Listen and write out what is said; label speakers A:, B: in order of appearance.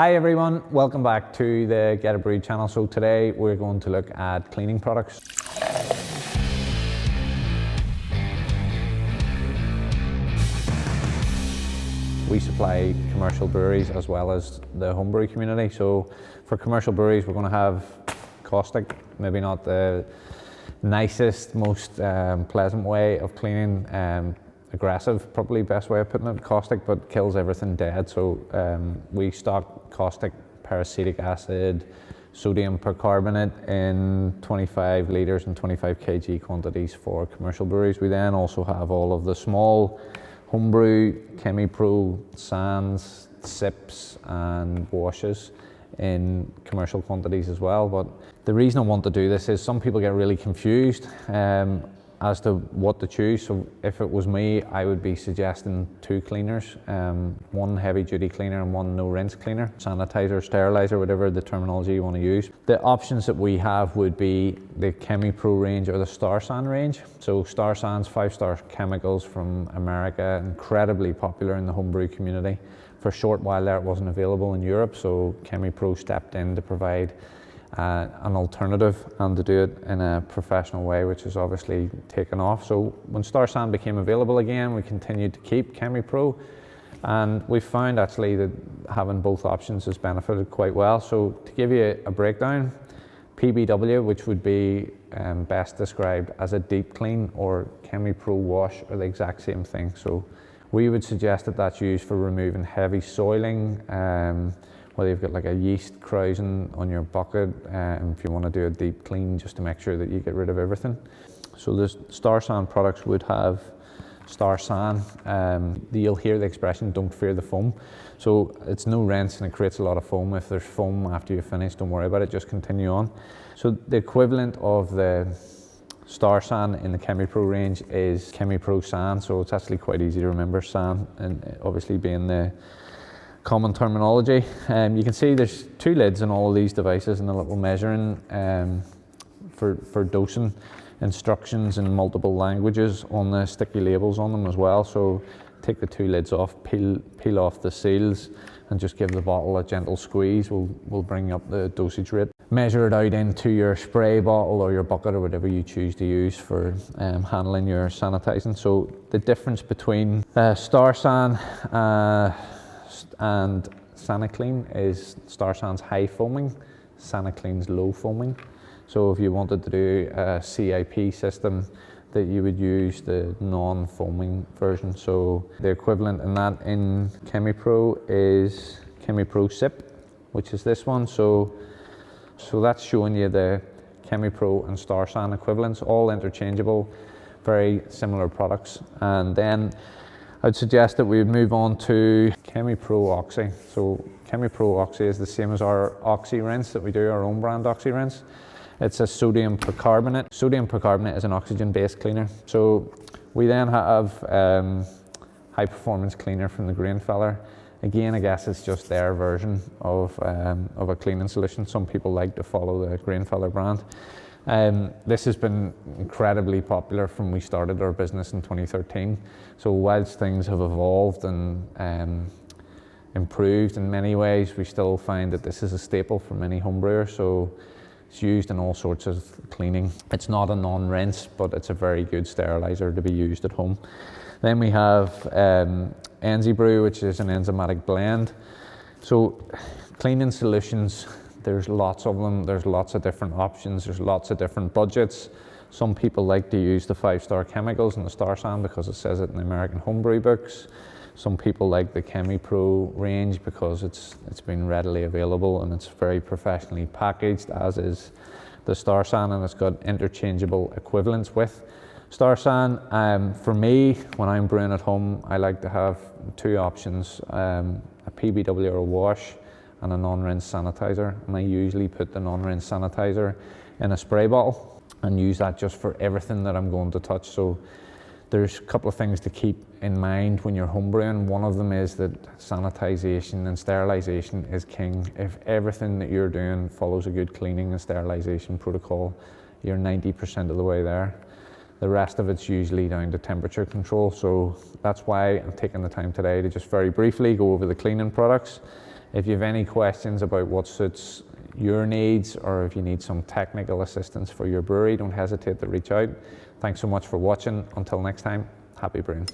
A: Hi everyone, welcome back to the Geterbrewed channel. So today we're going to look at cleaning products. We supply commercial breweries as well as the homebrew community. So for commercial breweries, we're going to have caustic, maybe not the nicest, most pleasant way of cleaning. Aggressive, probably best way of putting it, caustic, but kills everything dead. So we stock caustic, peracetic acid, sodium percarbonate in 25 litres and 25 kg quantities for commercial breweries. We then also have all of the small homebrew, Chemi Pro, sans, sips and washes in commercial quantities as well. But the reason I want to do this is some people get really confused as to what to choose. So if it was me, I would be suggesting two cleaners, one heavy duty cleaner and one no rinse cleaner, sanitizer, sterilizer, whatever the terminology you want to use. The options that we have would be the Chemi Pro range or the Star San range. So Star San's 5-star chemicals from America, incredibly popular in the homebrew community. For a short while there, it wasn't available in Europe, so Chemi Pro stepped in to provide an alternative and to do it in a professional way, which has obviously taken off. So when Star San became available again, we continued to keep Chemi Pro, and we found actually that having both options has benefited quite well. So to give you a breakdown, PBW, which would be best described as a deep clean, or Chemi Pro wash, are the exact same thing. So we would suggest that that's used for removing heavy soiling, whether you've got like a yeast carousing on your bucket, if you want to do a deep clean just to make sure that you get rid of everything. So the Star San products would have Star San. You'll hear the expression, don't fear the foam. So it's no rinse and it creates a lot of foam. If there's foam after you finish, don't worry about it, just continue on. So the equivalent of the Star San in the Chemi Pro range is Chemi Pro San. So it's actually quite easy to remember, San, and obviously being the common terminology. You can see there's two lids on all of these devices and a little measuring for dosing instructions in multiple languages on the sticky labels on them as well. So take the two lids off, peel off the seals and just give the bottle a gentle squeeze. We'll bring up the dosage rate. Measure it out into your spray bottle or your bucket or whatever you choose to use for handling your sanitizing. So the difference between Star San and SaniClean is Star San's high foaming, SaniClean's low foaming. So if you wanted to do a CIP system, that you would use the non-foaming version. So the equivalent in that in Chemi Pro is Chemi Pro Sip, which is this one. So that's showing you the Chemi Pro and Star San equivalents, all interchangeable, very similar products. And then I'd suggest that we would move on to Chemi Pro Oxy. So Chemi Pro Oxy is the same as our Oxy rinse that we do, our own brand Oxy rinse. It's a sodium percarbonate. Sodium percarbonate is an oxygen-based cleaner. So we then have high performance cleaner from the Grainfeller. Again, I guess it's just their version of a cleaning solution. Some people like to follow the Grainfeller brand. This has been incredibly popular from we started our business in 2013. So whilst things have evolved and improved in many ways, we still find that this is a staple for many homebrewers. So it's used in all sorts of cleaning. It's not a non-rinse, but it's a very good sterilizer to be used at home. Then we have Brew, which is an enzymatic blend. So cleaning solutions, there's lots of them, there's lots of different options, there's lots of different budgets. Some people like to use the 5-star chemicals in the Star San because it says it in the American homebrew books. Some people like the Chemi Pro range because it's been readily available and it's very professionally packaged, as is the Star San, and it's got interchangeable equivalents with Star San. For me, when I'm brewing at home, I like to have two options, a PBW or a wash and a non-rinse sanitizer, and I usually put the non-rinse sanitizer in a spray bottle and use that just for everything that I'm going to touch. So there's a couple of things to keep in mind when you're homebrewing. One of them is that sanitization and sterilization is king. If everything that you're doing follows a good cleaning and sterilization protocol, you're 90% of the way there. The rest of it's usually down to temperature control. So that's why I'm taking the time today to just very briefly go over the cleaning products If you have any questions about what suits your needs, or if you need some technical assistance for your brewery, don't hesitate to reach out. Thanks so much for watching. Until next time, happy brewing.